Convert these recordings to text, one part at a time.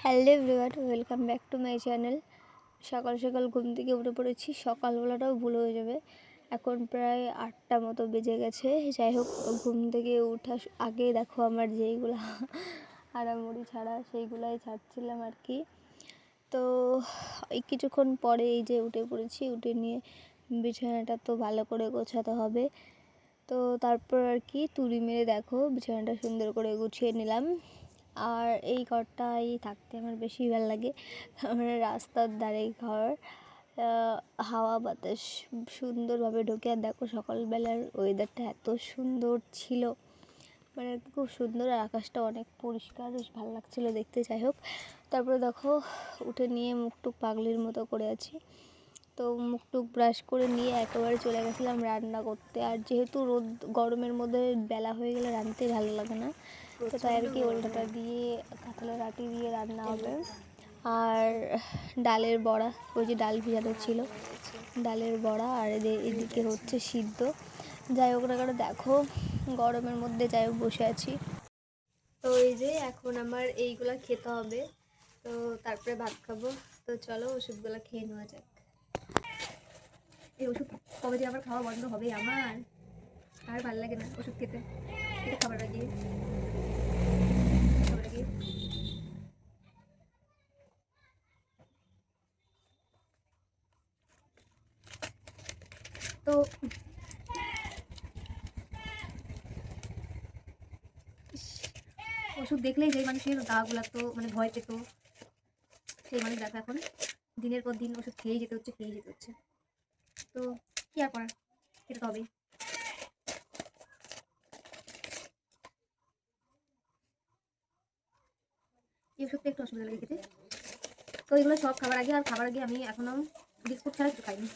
Hello everyone, welcome back to my channel. সকাল সকাল ঘুম থেকে উঠে পড়েছি। সকালবেলাটাও ভুল হয়ে যাবে। এখন প্রায় 8টা মতো বেজে গেছে। যাই হোক, ঘুম থেকে ওঠার আগে দেখো আমার যেইগুলো আড়ামুড়ি ছাড়া সেইগুলাই ছাড়ছিলাম আর কি। তো এই কিছুক্ষণ পরে এই যে উঠে পড়েছি, উঠে নিয়ে বিছানাটা তো ভালো করে গোছাতে হবে। তো তারপর আর কি তুড়ি মেরে দেখো বিছানাটা সুন্দর করে গুছিয়ে নিলাম। আর এই ঘরটাই থাকতে আমার বেশি ভালো লাগে। আমার রাস্তার ধারে ঘর, হাওয়া বাতাস সুন্দরভাবে ঢোকে। আর দেখো সকালবেলার ওয়েদারটা এত সুন্দর ছিল, মানে খুব সুন্দর। আর আকাশটা অনেক পরিষ্কার, বেশ ভালো লাগছিলো দেখতে। যাই হোক, তারপরে দেখো উঠে নিয়ে মুখটুক পাগলির মতো করে আছি। তো মুখটুক ব্রাশ করে নিয়ে একেবারে চলে গেছিলাম রান্না করতে। আর যেহেতু রোদ গরমের মধ্যে বেলা হয়ে গেলে রাঁধতে ভালো লাগে না, তো তাই আর কি ওলটাটা দিয়ে কাঁঠালের আটি দিয়ে রান্না হবে। আর ডালের বড়া, ওই যে ডাল ভিজানো ছিল ডালের বড়া, আর এদিকে হচ্ছে সিদ্ধ। যাই হোক না কেন দেখো গরমের মধ্যে যাই হোক বসে আছি। তো এই যে এখন আমার এইগুলা খেতে হবে, তো তারপরে ভাত খাবো। তো চলো ওষুধগুলো খেয়ে নেওয়া যাক। এই ওষুধ কবে যে আবার খাওয়া বন্ধ হবে আমার, আর ভালো লাগে না ওষুধ খেতে। এটা খাবার আগে তো ওষুধ দেখলেই যেই মানুষের গাগুলো লাগতো, মানে ভয় পেত, সেই মানুষ দেখো এখন দিনের পর দিন ওষুধ খেয়েই যেতে হচ্ছে। তো কি আর করার, খেতে তো হবেই। এই ওষুধটা একটু অসুবিধা লাগে খেতে। তো এগুলো সব খাবার আগে আমি এখনো বিস্কুট ছাড়া কিছু খাইনি।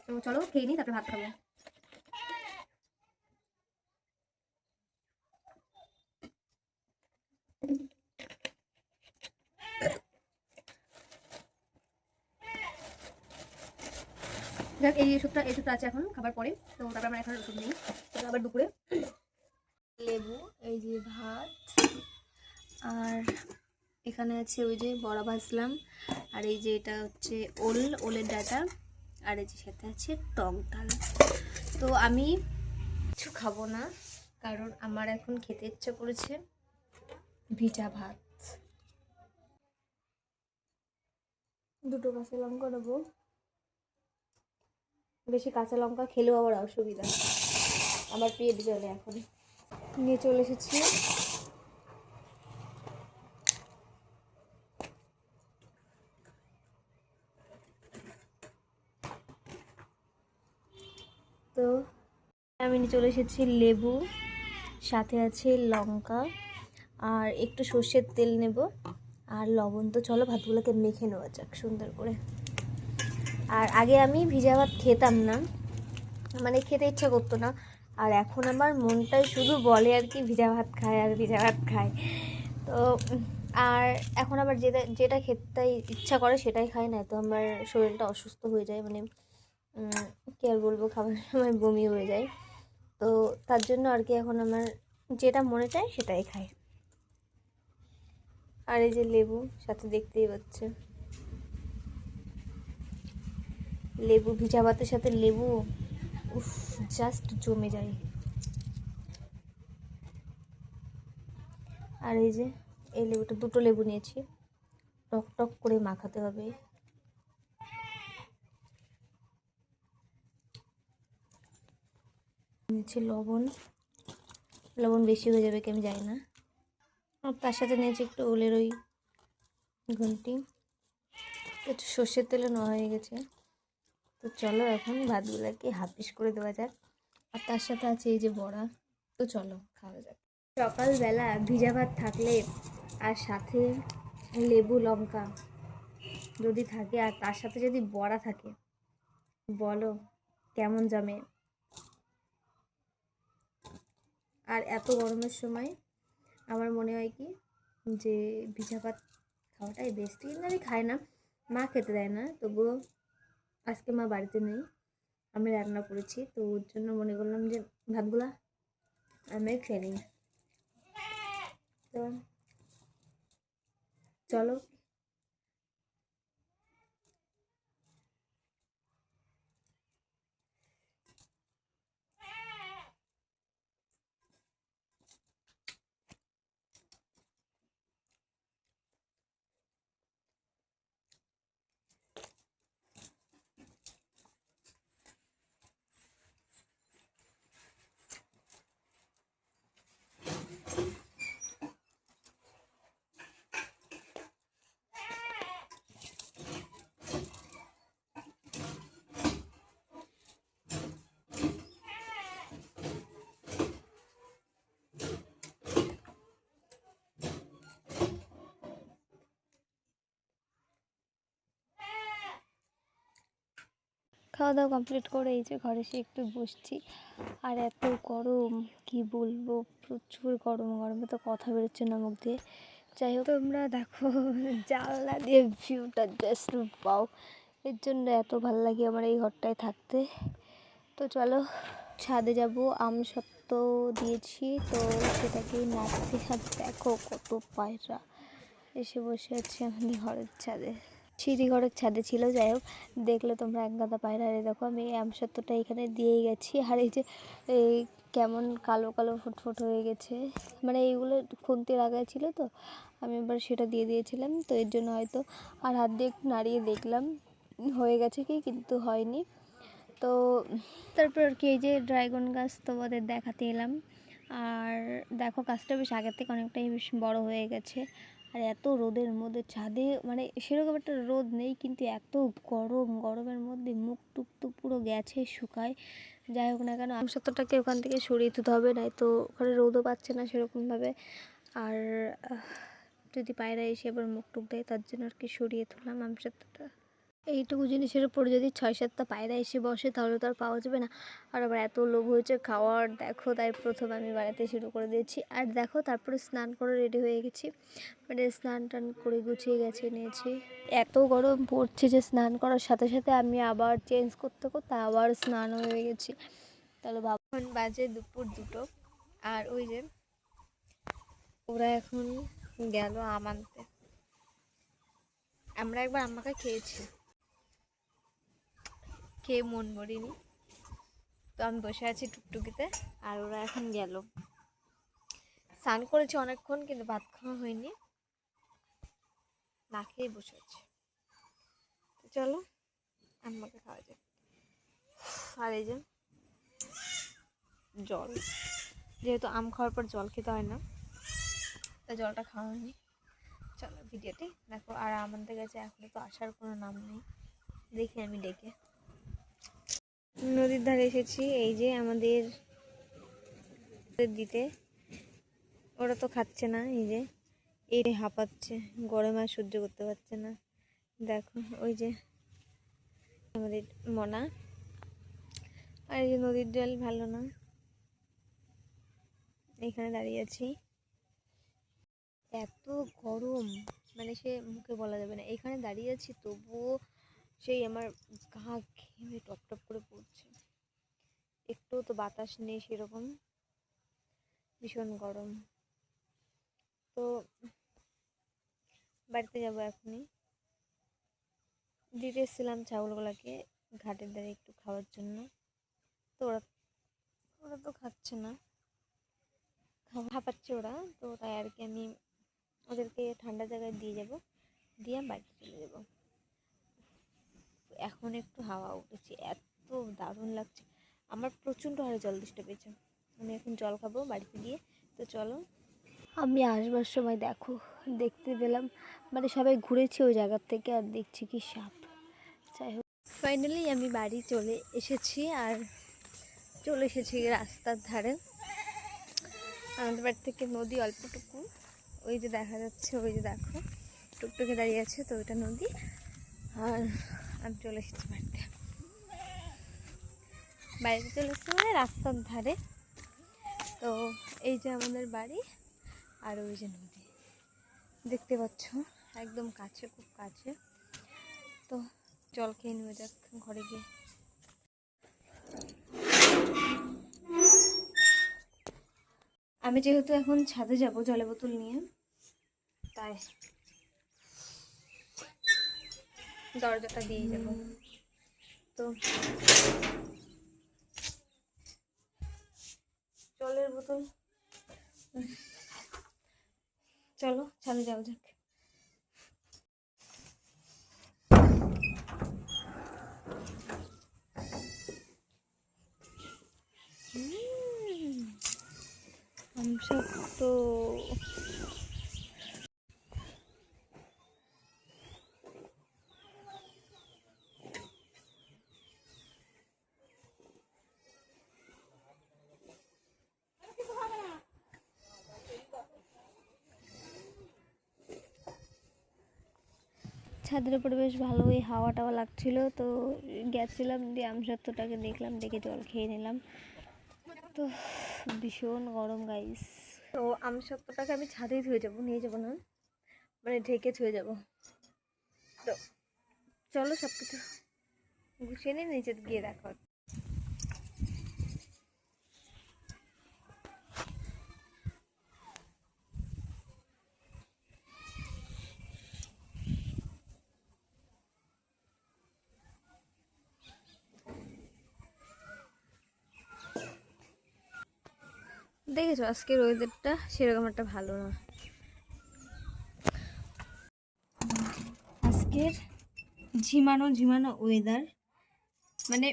তো চলো খেয়ে নিই, তারপরে ভাত খাবো। দেখ এই ওষুধটা আছে এখন খাবার পরে। তো তারপর আমার এখন ওষুধ নেই, তো আবার দুপুরে লেবু, এই যে ভাত, আর এখানে আছে ওই যে বড়া ভাজলাম, আর এই যে এটা হচ্ছে ওলের ডাটা, আর এই যে সাথে আছে টক ডাল। তো আমি কিছু খাবো না, কারণ আমার এখন খেতে ইচ্ছে করেছে ভিজা ভাত। দুটো কাঁচা লঙ্কা নেবো, বেশি কাঁচা লঙ্কা খেলেও আবার অসুবিধা, আমার পেট জ্বলে। এখন নিয়ে চলে এসেছি। তো আমি নিয়ে চলে এসেছি লেবু, সাথে আছে লঙ্কা, আর একটু সর্ষের তেল নেব, আর লবণ। তো চলো ভাতগুলোকে মেখে নেওয়া যাক সুন্দর করে। আর আগে আমি ভিজা ভাত খেতাম না, মানে খেতে ইচ্ছা করতো না। আর এখন আমার মনটাই শুধু বলে আর কি ভিজা ভাত খায় আর ভিজা ভাত খায়। তো আর এখন আবার যেটা যেটা খেতে ইচ্ছা করে সেটাই খাই না, তো আমার শরীরটা অসুস্থ হয়ে যায়। মানে কী আর বলবো, খাবার সময় বমি হয়ে যায়। তো তার জন্য আর কি এখন আমার যেটা মনে চায় সেটাই খাই। আর এই যে লেবু সাথে, দেখতেই পাচ্ছে লেবু, ভিজা ভাতের সাথে লেবু, উফ, জাস্ট জমে যায়। আর এই যে এই লেবুটা, দুটো লেবু নিয়েছি, টক টক করে মাখাতে হবে। নিয়েছি লবণ, লবণ বেশি হয়ে যাবে কি আমি জানি না। আর তার সাথে নিয়েছি একটু ওলের ওই ঘন্টি, একটু সর্ষের তেলও নেওয়া হয়ে গেছে। তো চলো এখন ভাতগুলোকে হাফ পিস করে দেওয়া যাক। আর তার সাথে আছে এই যে বড়া। তো চলো খাওয়া যাক। সকালবেলা ভিজা ভাত থাকলে আর সাথে লেবু লঙ্কা যদি থাকে, আর তার সাথে যদি বড়া থাকে, বলো কেমন জমে। আর এত গরমের সময় আমার মনে হয় কি যে ভিজা ভাত খাওয়াটাই বেস্ট। কিন্তু আমি খাই না, মা খেতে দেয় না। তবুও আজকে মা বাড়িতে নেই, আমি রান্না করেছি, তো ওর জন্য মনে করলাম যে ভাতগুলা আমি খেয়ে নিই। তো চলো। খাওয়া দাওয়া কমপ্লিট করে এই যে ঘরে এসে একটু বসছি। আর এত গরম কি বলবো, প্রচুর গরম, গরমে তো কথা বেরোচ্ছে না মুখ দিয়ে। যাই হোক, তোমরা দেখো জানলা দিয়ে ভিউটা জাস্ট পাও, এর জন্য এত ভালো লাগে আমার এই ঘরটায় থাকতে। তো চলো ছাদে যাব, আম সত্ত্ব দিয়েছি তো সেটাকে নাড়তে। আর দেখো কত পায়রা এসে বসে আছে আমাদের ঘরের ছাদে, সিঁড়ি ঘরের ছাদে ছিল। যাই হোক, দেখলে তোমরা এক গাদা পায়রা। আর দেখো আমি এই আমসত্ত্বটা এখানে দিয়েই গেছি। আর এই যে এই কেমন কালো কালো ফুটফুট হয়ে গেছে, মানে এইগুলো খুন্তি লাগাই ছিল তো আমি এবার সেটা দিয়ে দিয়েছিলাম, তো এর জন্য হয়তো। আর হাত দিয়ে একটু নাড়িয়ে দেখলাম হয়ে গেছে কি, কিন্তু হয়নি। তো তারপর আর কি এই যে ড্রাগন গাছ তোমাদের দেখাতে এলাম। আর দেখো গাছটা বেশ আগের থেকে অনেকটাই বেশ বড় হয়ে গেছে। আর এত রোদের মধ্যে ছাদে মানে সেরকম একটা রোদ নেই, কিন্তু এত গরম, গরমের মধ্যে মুখ টুক তো পুরো গেছে শুকায়। যাই হোক না কেন, আমসত্ত্বটাকে ওখান থেকে সরিয়ে দিতে হবে, নাই তো ওখানে রোদও পাচ্ছে না সেরকমভাবে। আর যদি পায়রা এসে আবার মুখ টুক দেয়, তার জন্য আর কি সরিয়ে তুললাম আমসত্ত্বটা। এইটুকু জিনিসের উপর যদি 6-7টা পায়রা এসে বসে তাহলে তো আর পাওয়া যাবে না। আর আবার এত লোভ হয়েছে খাওয়ার, দেখো তাই প্রথম আমি বাড়াতে শুরু করে দিয়েছি। আর দেখো তারপরে স্নান করে রেডি হয়ে গেছি, মানে স্নান টান করে গুছিয়ে গেছে নিয়েছি। এত গরম পড়ছে যে স্নান করার সাথে সাথে আমি আবার চেঞ্জ করতে করতে আবার স্নান হয়ে গেছি। তাহলে ভাবুন, বাজে দুপুর 2টো। আর ওই যে ওরা এখন গেল আম আনতে। আমরা একবার আম্মাকে খেয়েছি, খেয়ে মন মরিনি, তো আমি বসে আছি টুকটুকিতে। আর ওরা এখন গেল। স্নান করেছি অনেকক্ষণ, কিন্তু ভাত খাওয়া হয়নি, না খেয়ে বসে আছি। চলো আম্মাকে খাওয়া যায়। আর এই যে জল, যেহেতু আম খাওয়ার পর জল খেতে হয় না, তাই জলটা খাওয়া হয়নি। চলো ভিডিওটি দেখো। আর আমাদের কাছে এখনো তো আসার কোনো নাম নেই, দেখি আমি ডেকে। নদীর ধারে এসেছি, এই যে আমাদের দিতে। ওরা তো খাচ্ছে না, এই যে এই হাঁপাচ্ছে, গরমে আর সহ্য করতে পারছে না। দেখো ওই যে আমাদের মনা। আর এই যে নদীর জল ভালো না, এখানে দাঁড়িয়ে আছি। এত গরম মানে সে মুখে বলা যাবে না। এখানে দাঁড়িয়ে আছি তবুও সেই আমার গা ঘেমে টপ টপ করে পড়ছে, একটু তো বাতাস নেই সেরকম, ভীষণ গরম। তো বাড়িতে যাবো এখনই। দিতে এসেছিলাম ছাগলগুলোকে ঘাটের ধারে একটু খাওয়ার জন্য, তো ওরা ওরা তো খাচ্ছে না, হাঁপাচ্ছে ওরা, তো তাই আর কি আমি ওদেরকে ঠান্ডা জায়গায় দিয়ে যাব, দিয়ে বাড়িতে চলে যাব। এখন একটু হাওয়া উঠেছে, এত দারুণ লাগছে। আমার প্রচণ্ড হারে জল তেষ্টা পেয়েছে, আমি এখন জল খাবো বাড়িতে গিয়ে। তো চলো। আমি আসবার সময় দেখো দেখতে পেলাম, মানে সবাই ঘুরেছে ওই জায়গার থেকে, আর দেখছি কি সাপ। যাই হোক, ফাইনালি আমি বাড়ি চলে এসেছি। আর চলে এসেছি রাস্তার ধারে। আমাদের বাড়ি থেকে নদী অল্পটুকু, ওই যে দেখা যাচ্ছে, ওই যে দেখো টুকটুকে দাঁড়িয়ে আছে, তো ওইটা নদী। আর আমি চলে এসেছি বাড়িতে, বাড়িতে চলে এসেছি মানে রাস্তার ধারে। তো এই যে আমাদের বাড়ি, আর ওই যে নদী দেখতে পাচ্ছ, একদম কাছে, খুব কাছে। তো জল খেয়ে নেওয়া যাক ঘরে গিয়ে। আমি যেহেতু এখন ছাদে যাব জলের বোতল নিয়ে, তাই দরজাটা দিয়ে যাব। তো জলের বোতল, চলো ছাদে যাওয়া যাক। আমসত্ত্ব ছাদের উপরে বেশ ভালোই হাওয়া টাওয়া লাগছিল, তো গেছিলাম দিয়ে আমসত্ত্বটাকে দেখলাম, দেখে জল খেয়ে নিলাম। তো ভীষণ গরম গাইস। তো আমসত্ত্বটাকে আমি ছাদেই ধুয়ে যাবো, নিয়ে যাবো না, মানে ঢেকে ধুয়ে যাবো। তো চলো সব কিছু গুছিয়ে নিয়ে নিচে গিয়ে দেখো। দেখেছো আজকের ওয়েদারটা সেরকম একটা ভালো না। আজকের ঝিমানো ঝিমানো ওয়েদার, মানে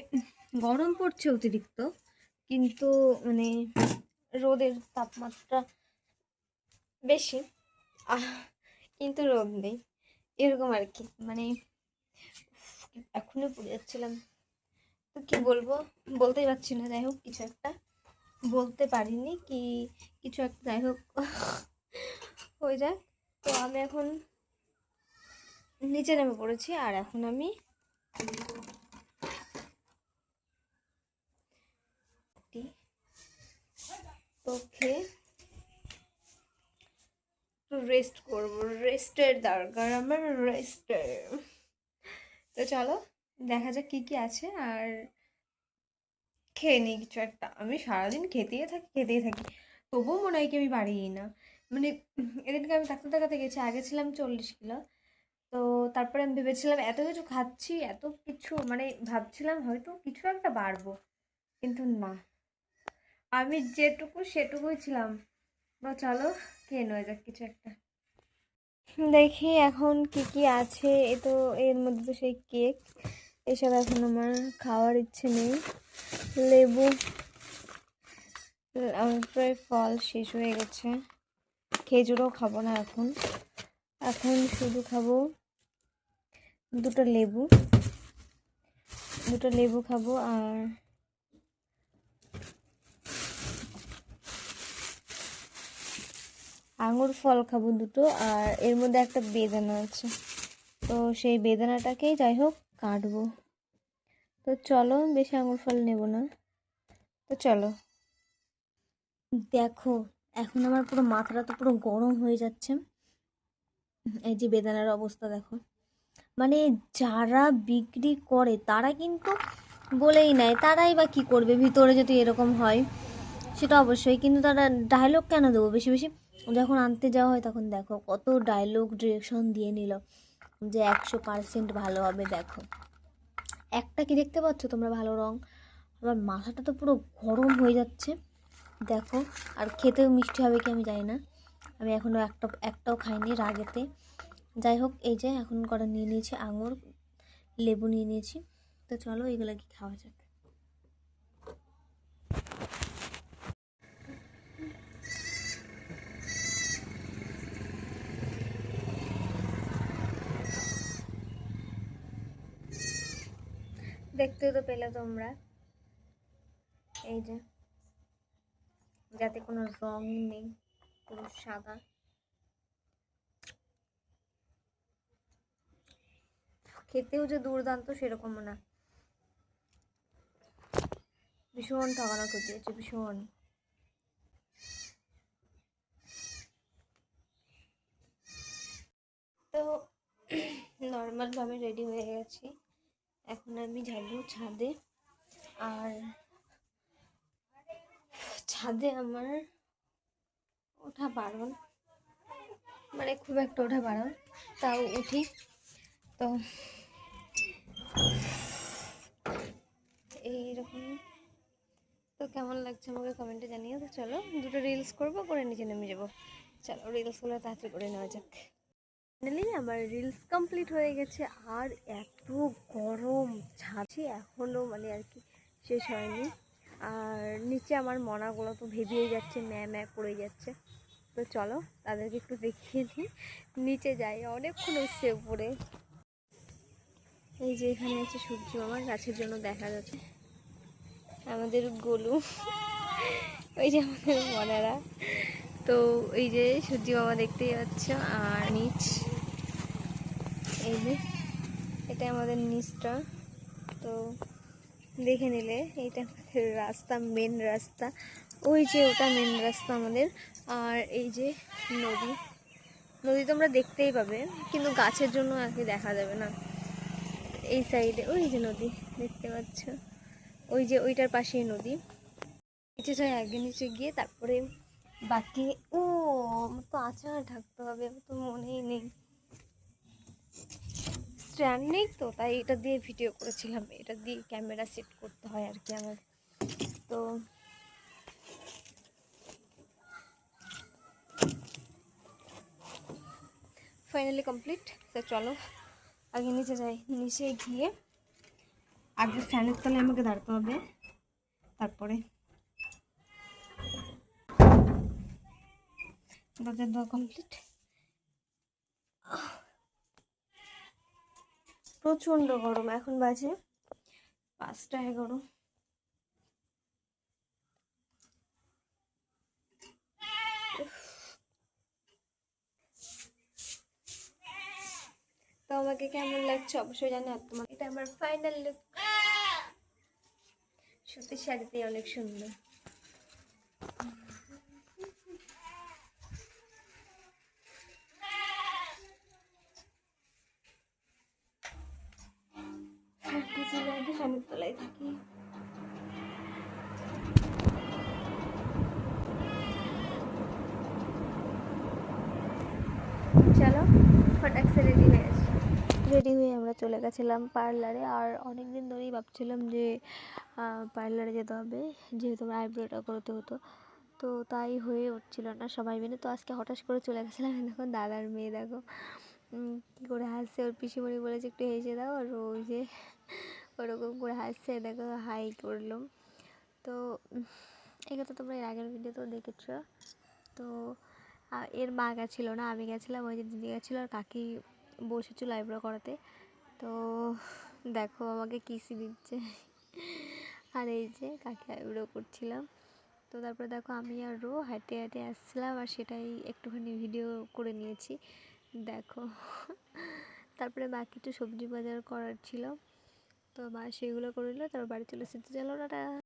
গরম পড়ছে অতিরিক্ত, কিন্তু মানে রোদের তাপমাত্রা বেশি, কিন্তু রোদ নেই, এরকম আর কি। মানে এখনই পড়ে যাচ্ছিলাম, তো কি বলবো বলতেই পারছি না। যাই হোক কিছু একটা বলতে পারিনি, কি কিছু একটা যাই হোক হয়ে যাক। তো আমি এখন নিচে নেমে পড়েছি, আর এখন আমি তোকে রেস্ট করবো, রেস্টের দরকার আমার, রেস্টের। তো চলো দেখা যাক কি কি আছে, আর খেয়ে নিই কিছু একটা। আমি সারাদিন খেতেই থাকি, তবুও মনে হয় কি আমি পারিই না। মানে এদিনকে আমি ডাক্তার দেখাতে গেছি, আগে ছিলাম 40 কিলো। তো তারপরে আমি ভেবেছিলাম এত কিছু খাচ্ছি, এত কিছু, মানে ভাবছিলাম হয়তো কিছু একটা বাড়বো, কিন্তু না, আমি যেটুকু সেটুকুই ছিলাম। বা চলো খেয়ে নেওয়া যাক কিছু একটা। দেখি এখন কি কি আছে। এ তো এর মধ্যে তো সেই কেক, এসব এখন আমার খাওয়ার ইচ্ছে নেই। লেবু, আমার প্রায় ফল শেষ হয়ে গেছে, খেজুরও খাবো না এখন, এখন শুধু খাবো দুটো লেবু খাবো, আর আঙুর ফল খাবো দুটো, আর এর মধ্যে একটা বেদানা আছে, তো সেই বেদানাটাকেই যাই হোক কাটবো। তো চলো, বেশি আঙুর ফল নেব না, তো চলো। দেখো এখন আমার পুরো মাথাটা তো পুরো গরম হয়ে যাচ্ছে। এই যে বেদানার অবস্থা দেখো, মানে যারা বিক্রি করে তারা কিন্তু বলেই নেয়, তারাই বা কী করবে ভিতরে যদি এরকম হয়, সেটা অবশ্যই, কিন্তু তারা ডায়লগ কেন দেবো বেশি বেশি। যখন আনতে যাওয়া হয় তখন দেখো কত ডায়লগ ডিরেকশন দিয়ে নিল যে 100% ভালো হবে। দেখো একটা কি দেখতে পাচ্ছ তোমরা ভালো রং, আমার মাথাটা তো পুরো গরম হয়ে যাচ্ছে দেখো। আর খেতেও মিষ্টি হবে কি আমি জানি না, আমি এখনও একটাও খাইনি রাগেতে। যাই হোক এই যে এখন কটা নিয়ে নিয়েছি, আঙুর লেবু নিয়ে নিয়েছি, তো চলো এগুলো কি খাওয়া যাক। দেখতে তো পেলে তোমরা, এই যে যাতে কোনো রং নেই, পুরো সাদা। খেতেও যে দুর্দান্ত সেরকম না, ভীষণ ঠকানো ঠকিয়েছে, ভীষণ। তো নর্মালভাবে রেডি হয়ে গেছি, এখন আমি যাবো ছাদে। আর ছাদে আমার ওঠা বারণ, মানে খুব একটা ওঠা বারণ, তাও উঠি। তো এইরকম। তো কেমন লাগছে আমাকে কমেন্টে জানিয়ে। তো চলো দুটো রিলস করবো, করে নিচে নেমে যাবো। চলো রিলসগুলো তাড়াতাড়ি করে নেওয়া যাক। ফাইনালি আমার রিলস কমপ্লিট হয়ে গেছে। আর এত গরম ছাড়ছি এখনও, মানে আর কি শেষ হয়নি। আর নিচে আমার মনাগুলো তো ভেবিয়ে যাচ্ছে, ম্যা পড়ে যাচ্ছে। তো চলো তাদেরকে একটু দেখিয়ে দিই। নিচে যাই, অনেকক্ষণ এসছে উপরে। এই যে এখানে আছে সূর্য মামা, গাছের জন্য দেখা যাচ্ছে। আমাদের গোলু, ওই যে আমাদের মনারা। তো এই যে সূর্য মামা দেখতেই পাচ্ছ। আর নিচ, এই যে এটা আমাদের নিচটা। তো দেখে নিলে এইটা আমাদের রাস্তা, মেন রাস্তা। ওই যে ওটা মেন রাস্তা আমাদের। আর এই যে নদী, নদী তোমরা দেখতেই পাবে, কিন্তু গাছের জন্য আর কি দেখা যাবে না। এই সাইডে ওই যে নদী দেখতে পাচ্ছ, ওই যে ওইটার পাশেই নদী। নিচে যাই আগে, নিচে গিয়ে তারপরে বাকি। ও আমার তো আচার ঢাকতে হবে, আমার তো মনেই নেই, স্ট্যান্ড নেই তো, তাই এটা দিয়ে ভিডিও করেছিলাম। এটা দিয়ে ক্যামেরা সেট করতে হয় আর কি আমার। তো ফাইনালি কমপ্লিট। তো চলো আগে নিচে যাই, নিচে গিয়ে আগে ফ্যানের তলায় আমাকে দাঁড়াতে হবে, তারপরে তাদের দেওয়া কমপ্লিট। প্রচণ্ড গরম, এখন বাজে 5টা 11। তো আমাকে কেমন লাগছে অবশ্যই জানি। আর তোমার, এটা আমার ফাইনাল লুক। সত্যি শাড়িতে অনেক সুন্দর। ফ্যানের তলায় থাকি। চলো ফটাক সে রেডি হয়ে আসি। রেডি হয়ে আমরা চলে গেছিলাম পার্লারে। আর অনেক দিন ধরেই ভাবছিলাম যে পার্লারে যেতে হবে, যেহেতু আমার আইব্রোটা করতে হতো। তো তাই হয়ে উঠছিল না সবাই মিলে। তো আজকে হঠাৎ করে চলে গেছিলাম। দেখো দাদার মেয়ে, দেখো কী করে হাসছে। ওর পিসিমণি বলেছে একটু হেসে দাও, আর ওই যে ওরকম করে হাসছে, দেখো হাই করলাম। তো এই কথা তোমরা এর আগের ভিডিওতেও দেখেছ। তো এর মা গেছিলো না, আমি গেছিলাম। ওই যে দিদি গেছিলো, আর কাকি বসেছিল আইব্রো করাতে। তো দেখো আমাকে কিসি দিচ্ছে। আর এই যে কাকি আইব্রো করছিলাম। তো তারপরে দেখো আমি আর রো হাঁটে হাঁটে আসছিলাম, আর সেটাই একটুখানি ভিডিও করে নিয়েছি। দেখো তারপরে বাকি একটু সবজি বাজার করার ছিল, তো মা সেগুলো করে নিল। তারপর বাড়ি চলে এসেছে। চলো টাটা।